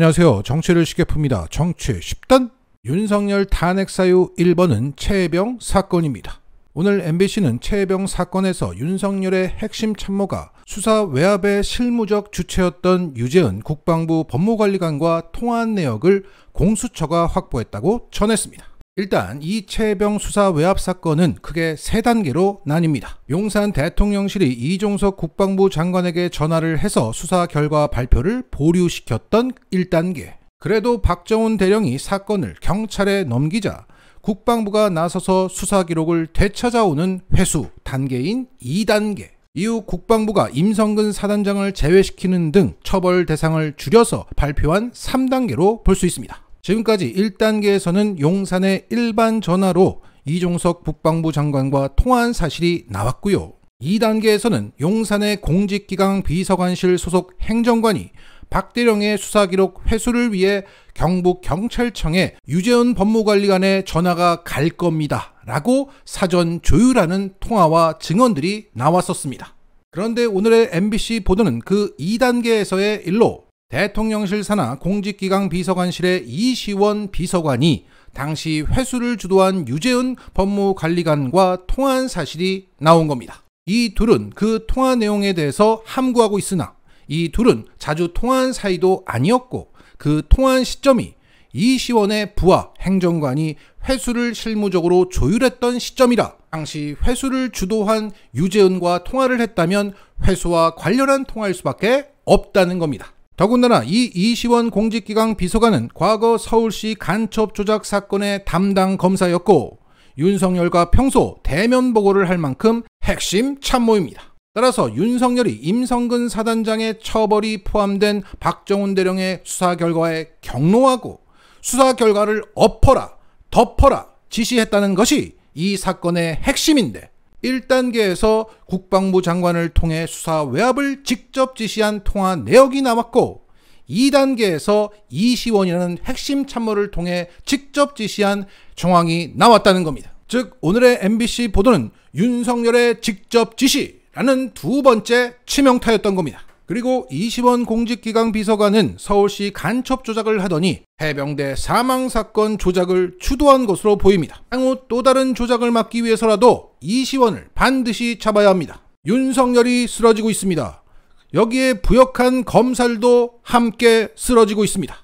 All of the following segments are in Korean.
안녕하세요. 정치를 쉽게 풉니다. 정치 10단 윤석열 탄핵 사유 1번은 최혜병 사건입니다. 오늘 MBC는 최혜병 사건에서 윤석열의 핵심 참모가 수사 외압의 실무적 주체였던 유재은 국방부 법무관리관과 통화한 내역을 공수처가 확보했다고 전했습니다. 일단 이 최혜병 수사 외압 사건은 크게 세 단계로 나뉩니다. 용산 대통령실이 이종석 국방부 장관에게 전화를 해서 수사 결과 발표를 보류시켰던 1단계. 그래도 박정훈 대령이 사건을 경찰에 넘기자 국방부가 나서서 수사 기록을 되찾아오는 회수 단계인 2단계. 이후 국방부가 임성근 사단장을 제외시키는 등 처벌 대상을 줄여서 발표한 3단계로 볼 수 있습니다. 지금까지 1단계에서는 용산의 일반 전화로 이종석 국방부 장관과 통화한 사실이 나왔고요. 2단계에서는 용산의 공직기강 비서관실 소속 행정관이 박 대령의 수사기록 회수를 위해 경북경찰청에 유재은 법무관리관의 전화가 갈 겁니다 라고 사전 조율하는 통화와 증언들이 나왔었습니다. 그런데 오늘의 MBC 보도는 그 2단계에서의 일로 대통령실 산하 공직기강 비서관실의 이시원 비서관이 당시 회수를 주도한 유재은 법무관리관과 통화한 사실이 나온 겁니다. 이 둘은 그 통화 내용에 대해서 함구하고 있으나 이 둘은 자주 통화한 사이도 아니었고 그 통화한 시점이 이시원의 부하 행정관이 회수를 실무적으로 조율했던 시점이라 당시 회수를 주도한 유재은과 통화를 했다면 회수와 관련한 통화일 수밖에 없다는 겁니다. 더군다나 이 이시원 공직기강 비서관은 과거 서울시 간첩 조작 사건의 담당 검사였고 윤석열과 평소 대면 보고를 할 만큼 핵심 참모입니다. 따라서 윤석열이 임성근 사단장의 처벌이 포함된 박정훈 대령의 수사 결과에 경로하고 수사 결과를 엎어라, 덮어라 지시했다는 것이 이 사건의 핵심인데 1단계에서 국방부 장관을 통해 수사 외압을 직접 지시한 통화 내역이 나왔고 2단계에서 이시원이라는 핵심 참모를 통해 직접 지시한 정황이 나왔다는 겁니다. 즉 오늘의 MBC 보도는 윤석열의 직접 지시라는 두 번째 치명타였던 겁니다. 그리고 이시원 공직기강 비서관은 서울시 간첩 조작을 하더니 해병대 사망사건 조작을 주도한 것으로 보입니다. 향후 또 다른 조작을 막기 위해서라도 이시원을 반드시 잡아야 합니다. 윤석열이 쓰러지고 있습니다. 여기에 부역한 검찰도 함께 쓰러지고 있습니다.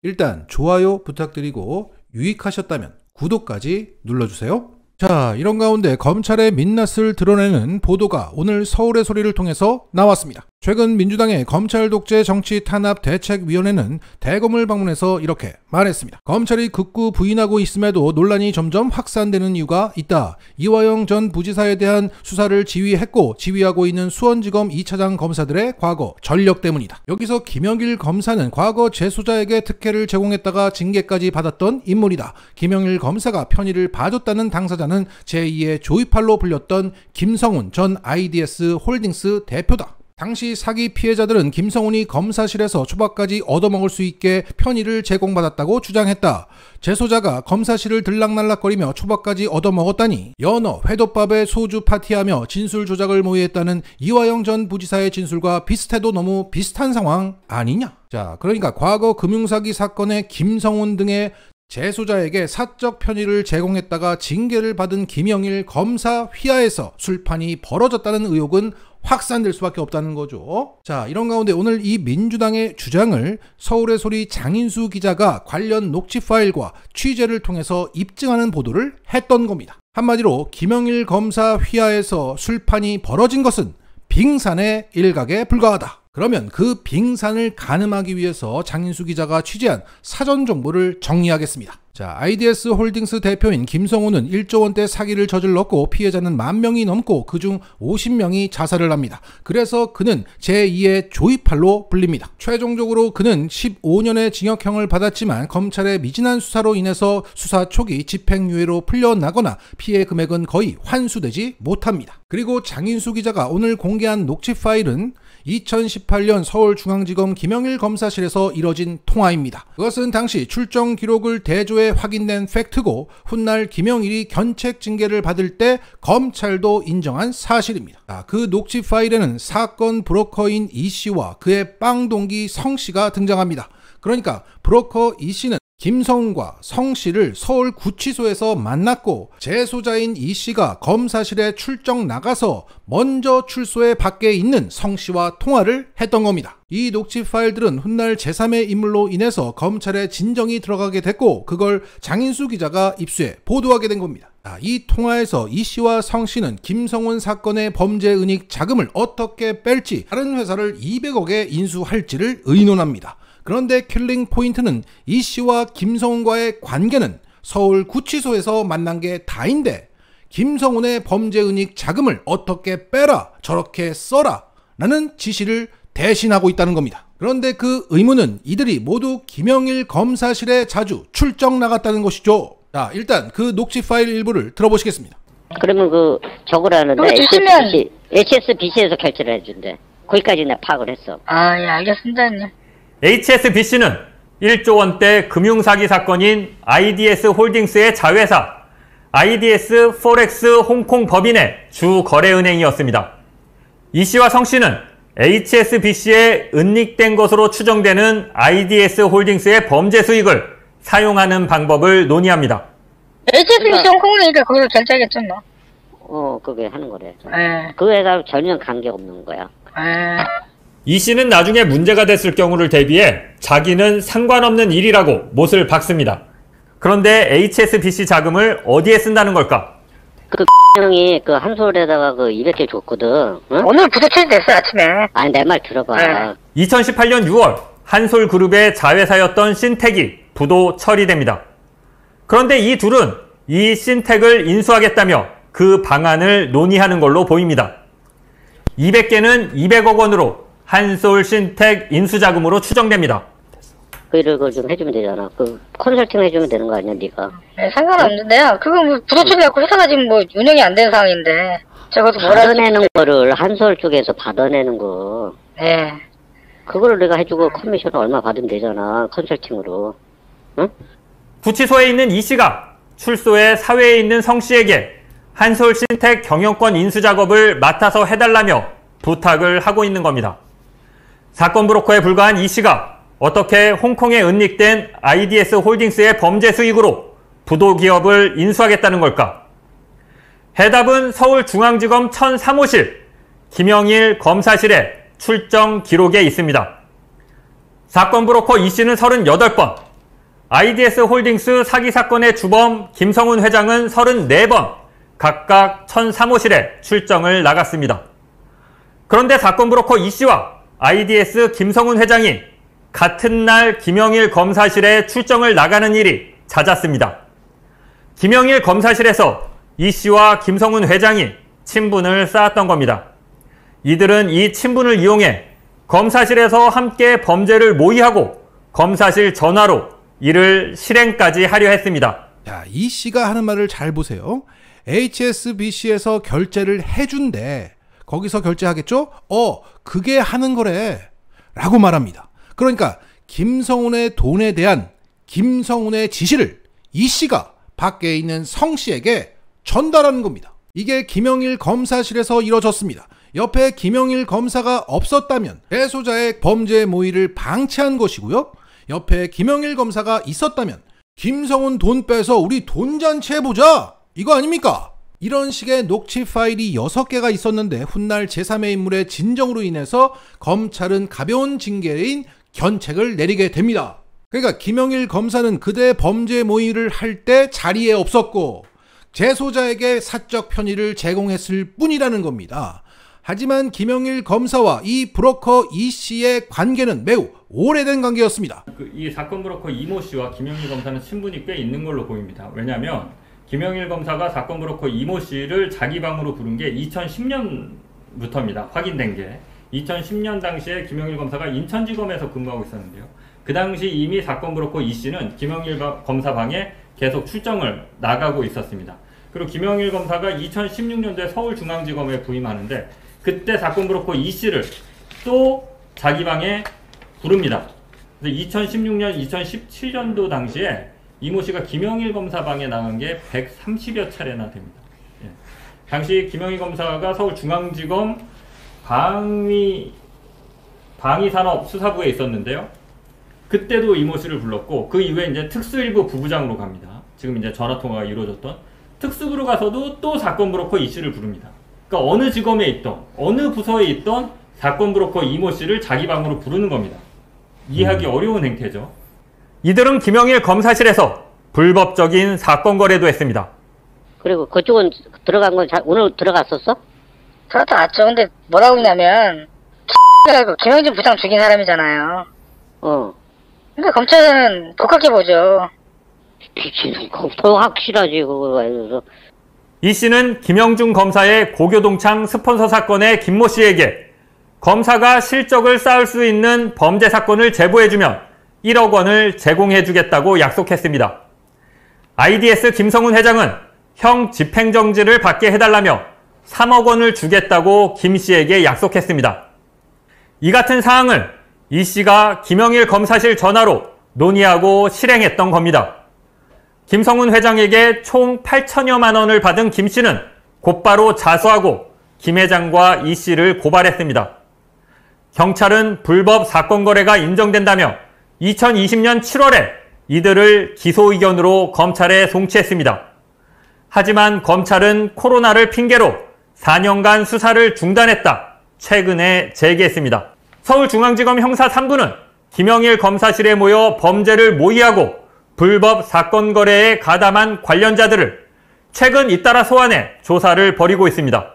일단 좋아요 부탁드리고 유익하셨다면 구독까지 눌러주세요. 자, 이런 가운데 검찰의 민낯을 드러내는 보도가 오늘 서울의 소리를 통해서 나왔습니다. 최근 민주당의 검찰 독재 정치 탄압 대책위원회는 대검을 방문해서 이렇게 말했습니다. 검찰이 극구 부인하고 있음에도 논란이 점점 확산되는 이유가 있다. 이화영 전 부지사에 대한 수사를 지휘했고 지휘하고 있는 수원지검 2차장 검사들의 과거 전력 때문이다. 여기서 김영일 검사는 과거 재소자에게 특혜를 제공했다가 징계까지 받았던 인물이다. 김영일 검사가 편의를 봐줬다는 당사자는 제2의 조이팔로 불렸던 김성훈 전 IDS 홀딩스 대표다. 당시 사기 피해자들은 김성훈이 검사실에서 초밥까지 얻어먹을 수 있게 편의를 제공받았다고 주장했다. 재소자가 검사실을 들락날락거리며 초밥까지 얻어먹었다니 연어 회덮밥에 소주 파티하며 진술 조작을 모의했다는 이화영 전 부지사의 진술과 비슷해도 너무 비슷한 상황 아니냐? 자, 그러니까 과거 금융사기 사건의 김성훈 등의 재소자에게 사적 편의를 제공했다가 징계를 받은 김영일 검사 휘하에서 술판이 벌어졌다는 의혹은 확산될 수밖에 없다는 거죠. 자, 이런 가운데 오늘 이 민주당의 주장을 서울의 소리 장인수 기자가 관련 녹취 파일과 취재를 통해서 입증하는 보도를 했던 겁니다. 한마디로 김영일 검사 휘하에서 술판이 벌어진 것은 빙산의 일각에 불과하다. 그러면 그 빙산을 가늠하기 위해서 장인수 기자가 취재한 사전 정보를 정리하겠습니다. 자, IDS 홀딩스 대표인 김성훈은 1조 원대 사기를 저질렀고 피해자는 10,000명이 넘고 그중 50명이 자살을 합니다. 그래서 그는 제2의 조이팔로 불립니다. 최종적으로 그는 15년의 징역형을 받았지만 검찰의 미진한 수사로 인해서 수사 초기 집행유예로 풀려나거나 피해 금액은 거의 환수되지 못합니다. 그리고 장인수 기자가 오늘 공개한 녹취 파일은 2018년 서울중앙지검 김영일 검사실에서 이뤄진 통화입니다. 그것은 당시 출정 기록을 대조해 확인된 팩트고 훗날 김영일이 견책 징계를 받을 때 검찰도 인정한 사실입니다. 그 녹취 파일에는 사건 브로커인 이씨와 그의 빵 동기 성씨가 등장합니다. 그러니까 브로커 이 씨는 김성훈과 성 씨를 서울 구치소에서 만났고 재소자인 이 씨가 검사실에 출정 나가서 먼저 출소해 밖에 있는 성 씨와 통화를 했던 겁니다. 이 녹취 파일들은 훗날 제3의 인물로 인해서 검찰에 진정이 들어가게 됐고 그걸 장인수 기자가 입수해 보도하게 된 겁니다. 이 통화에서 이 씨와 성 씨는 김성훈 사건의 범죄 은닉 자금을 어떻게 뺄지 다른 회사를 200억에 인수할지를 의논합니다. 그런데 킬링 포인트는 이 씨와 김성훈과의 관계는 서울 구치소에서 만난 게 다인데 김성훈의 범죄 은닉 자금을 어떻게 빼라, 저렇게 써라 라는 지시를 대신하고 있다는 겁니다. 그런데 그 의무는 이들이 모두 김영일 검사실에 자주 출정 나갔다는 것이죠. 자, 일단 그 녹취 파일 일부를 들어보시겠습니다. 그러면 그 적으라는데 HSBC에서 결제를 해준대. 거기까지 내가 파악을 했어. 아, 예, 알겠습니다, 형님. HSBC는 1조 원대 금융사기 사건인 IDS 홀딩스의 자회사 IDS 포렉스 홍콩 법인의 주 거래은행이었습니다. 이 씨와 성 씨는 HSBC에 은닉된 것으로 추정되는 IDS 홀딩스의 범죄 수익을 사용하는 방법을 논의합니다. HSBC 홍콩이니까 거기서 결제하겠죠, 뭐. 그게 하는 거래. 예. 그 회사하고 전혀 관계없는 거야. 예. 이 씨는 나중에 문제가 됐을 경우를 대비해 자기는 상관없는 일이라고 못을 박습니다. 그런데 HSBC 자금을 어디에 쓴다는 걸까? 그 형이 그 한솔에다가 그 200개 줬거든. 응? 오늘 부서 처리됐어요, 아침에. 아니 내 말 들어봐. 2018년 6월 한솔그룹의 자회사였던 신택이 부도 처리됩니다. 그런데 이 둘은 이 신택을 인수하겠다며 그 방안을 논의하는 걸로 보입니다. 200개는 200억 원으로 한솔 신택 인수자금으로 추정됩니다. 그 일을 좀 해주면 되잖아. 그 컨설팅 해주면 되는 거 아니야, 네가? 네, 상관없는데요. 그거 뭐 부서 처리해갖고 회사가 지금 뭐 운영이 안 되는 상황인데. 저것도 받아내는 거를 한솔 쪽에서 받아내는 거. 네. 그거를 내가 해주고 커미션을 얼마 받으면 되잖아. 컨설팅으로. 응? 구치소에 있는 이 씨가 출소해 사회에 있는 성 씨에게 한솔 신택 경영권 인수 작업을 맡아서 해달라며 부탁을 하고 있는 겁니다. 사건 브로커에 불과한 이 씨가 어떻게 홍콩에 은닉된 IDS 홀딩스의 범죄 수익으로 부도 기업을 인수하겠다는 걸까? 해답은 서울중앙지검 1003호실 김영일 검사실의 출정 기록에 있습니다. 사건 브로커 이 씨는 38번, IDS 홀딩스 사기 사건의 주범 김성훈 회장은 34번 각각 1003호실에 출정을 나갔습니다. 그런데 사건 브로커 이 씨와 IDS 김성훈 회장이 같은 날 김영일 검사실에 출정을 나가는 일이 잦았습니다. 김영일 검사실에서 이 씨와 김성훈 회장이 친분을 쌓았던 겁니다. 이들은 이 친분을 이용해 검사실에서 함께 범죄를 모의하고 검사실 전화로 이를 실행까지 하려 했습니다. 자, 이 씨가 하는 말을 잘 보세요. HSBC에서 결제를 해준대. 거기서 결제하겠죠? 그게 하는 거래. 라고 말합니다. 그러니까 김성훈의 돈에 대한 김성훈의 지시를 이 씨가 밖에 있는 성 씨에게 전달하는 겁니다. 이게 김영일 검사실에서 이뤄졌습니다. 옆에 김영일 검사가 없었다면 재소자의 범죄 모의를 방치한 것이고요. 옆에 김영일 검사가 있었다면 김성훈 돈 빼서 우리 돈잔치 해보자! 이거 아닙니까? 이런 식의 녹취 파일이 6개가 있었는데 훗날 제3의 인물의 진정으로 인해서 검찰은 가벼운 징계인 견책을 내리게 됩니다. 그러니까 김영일 검사는 그대 범죄 모의를 할 때 자리에 없었고 재소자에게 사적 편의를 제공했을 뿐이라는 겁니다. 하지만 김영일 검사와 이 브로커 이 씨의 관계는 매우 오래된 관계였습니다. 이 사건 브로커 이모 씨와 김영일 검사는 친분이 꽤 있는 걸로 보입니다. 왜냐하면 김영일 검사가 사건 브로커 이모 씨를 자기 방으로 부른 게 2010년부터입니다. 확인된 게. 2010년 당시에 김영일 검사가 인천지검에서 근무하고 있었는데요. 그 당시 이미 사건 브로커 이 씨는 김영일 검사 방에 계속 출정을 나가고 있었습니다. 그리고 김영일 검사가 2016년도에 서울중앙지검에 부임하는데 그때 사건 브로커 이 씨를 또 자기 방에 부릅니다. 그래서 2016년, 2017년도 당시에 이모 씨가 김영일 검사 방에 나간 게 130여 차례나 됩니다. 예. 당시 김영일 검사가 서울중앙지검 방위산업수사부에 있었는데요. 그때도 이모 씨를 불렀고 그 이후에 이제 특수일부 부부장으로 갑니다. 지금 이제 전화통화가 이루어졌던 특수부로 가서도 또 사건 브로커 이 씨를 부릅니다. 그러니까 어느 지검에 있던 어느 부서에 있던 사건 브로커 이모 씨를 자기 방으로 부르는 겁니다. 이해하기 어려운 행태죠. 이들은 김영일 검사실에서 불법적인 사건 거래도 했습니다. 그리고 그쪽은 들어간 건 오늘 들어갔었어? 들었다 왔죠. 근데 뭐라고 했냐면 김영진 부장 죽인 사람이잖아요. 근데 검찰은 독하게 보죠. 더 확실하지 그거. 그래서 이 씨는 김영중 검사의 고교동창 스폰서 사건의 김모 씨에게 검사가 실적을 쌓을 수 있는 범죄 사건을 제보해주면 1억 원을 제공해주겠다고 약속했습니다. IDS 김성훈 회장은 형 집행정지를 받게 해달라며 3억 원을 주겠다고 김 씨에게 약속했습니다. 이 같은 사항을 이 씨가 김영일 검사실 전화로 논의하고 실행했던 겁니다. 김성훈 회장에게 총 8천여만 원을 받은 김 씨는 곧바로 자수하고 김 회장과 이 씨를 고발했습니다. 경찰은 불법 사건 거래가 인정된다며 2020년 7월에 이들을 기소 의견으로 검찰에 송치했습니다. 하지만 검찰은 코로나를 핑계로 4년간 수사를 중단했다 최근에 재개했습니다. 서울중앙지검 형사 3부는 김영일 검사실에 모여 범죄를 모의하고 불법 사건 거래에 가담한 관련자들을 최근 잇따라 소환해 조사를 벌이고 있습니다.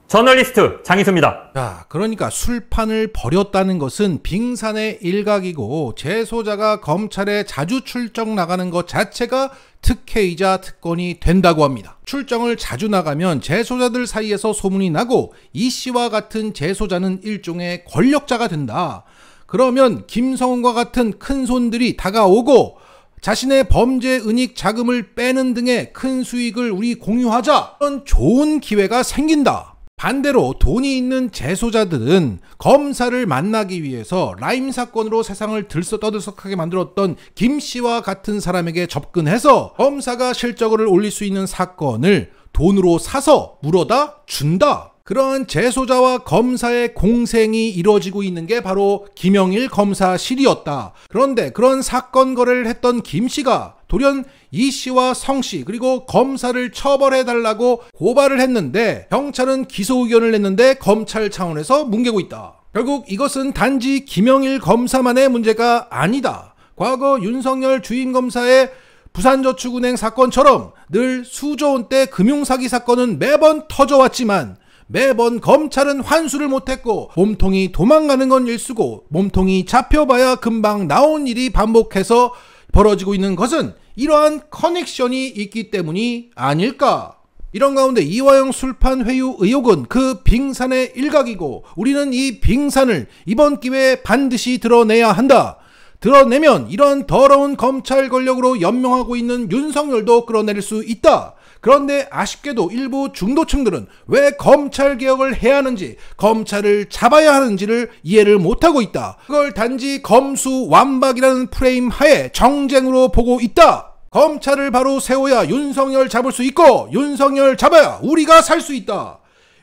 저널리스트 장희수입니다. 자, 그러니까 술판을 벌였다는 것은 빙산의 일각이고 재소자가 검찰에 자주 출정 나가는 것 자체가 특혜이자 특권이 된다고 합니다. 출정을 자주 나가면 재소자들 사이에서 소문이 나고 이 씨와 같은 재소자는 일종의 권력자가 된다. 그러면 김성훈과 같은 큰손들이 다가오고 자신의 범죄 은닉 자금을 빼는 등의 큰 수익을 우리 공유하자. 이런 좋은 기회가 생긴다. 반대로 돈이 있는 재소자들은 검사를 만나기 위해서 라임 사건으로 세상을 들썩떠들썩하게 만들었던 김 씨와 같은 사람에게 접근해서 검사가 실적을 올릴 수 있는 사건을 돈으로 사서 물어다 준다. 그러한 재소자와 검사의 공생이 이루어지고 있는 게 바로 김영일 검사실이었다. 그런데 그런 사건 거래를 했던 김 씨가 돌연 이 씨와 성 씨 그리고 검사를 처벌해달라고 고발을 했는데 경찰은 기소 의견을 냈는데 검찰 차원에서 뭉개고 있다. 결국 이것은 단지 김영일 검사만의 문제가 아니다. 과거 윤석열 주임검사의 부산저축은행 사건처럼 늘 수조 원대 금융사기 사건은 매번 터져왔지만 매번 검찰은 환수를 못했고 몸통이 도망가는 건 일수고 몸통이 잡혀봐야 금방 나온 일이 반복해서 벌어지고 있는 것은 이러한 커넥션이 있기 때문이 아닐까. 이런 가운데 이화영 술판 회유 의혹은 그 빙산의 일각이고 우리는 이 빙산을 이번 기회에 반드시 드러내야 한다. 드러내면 이런 더러운 검찰 권력으로 연명하고 있는 윤석열도 끌어내릴 수 있다. 그런데 아쉽게도 일부 중도층들은 왜 검찰개혁을 해야 하는지 검찰을 잡아야 하는지를 이해를 못하고 있다. 그걸 단지 검수완박이라는 프레임 하에 정쟁으로 보고 있다. 검찰을 바로 세워야 윤석열 잡을 수 있고 윤석열 잡아야 우리가 살 수 있다.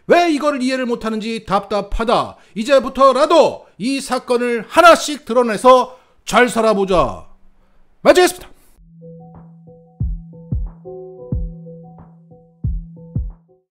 왜 이걸 이해를 못하는지 답답하다. 이제부터라도 이 사건을 하나씩 드러내서 잘 살아보자. 마치겠습니다.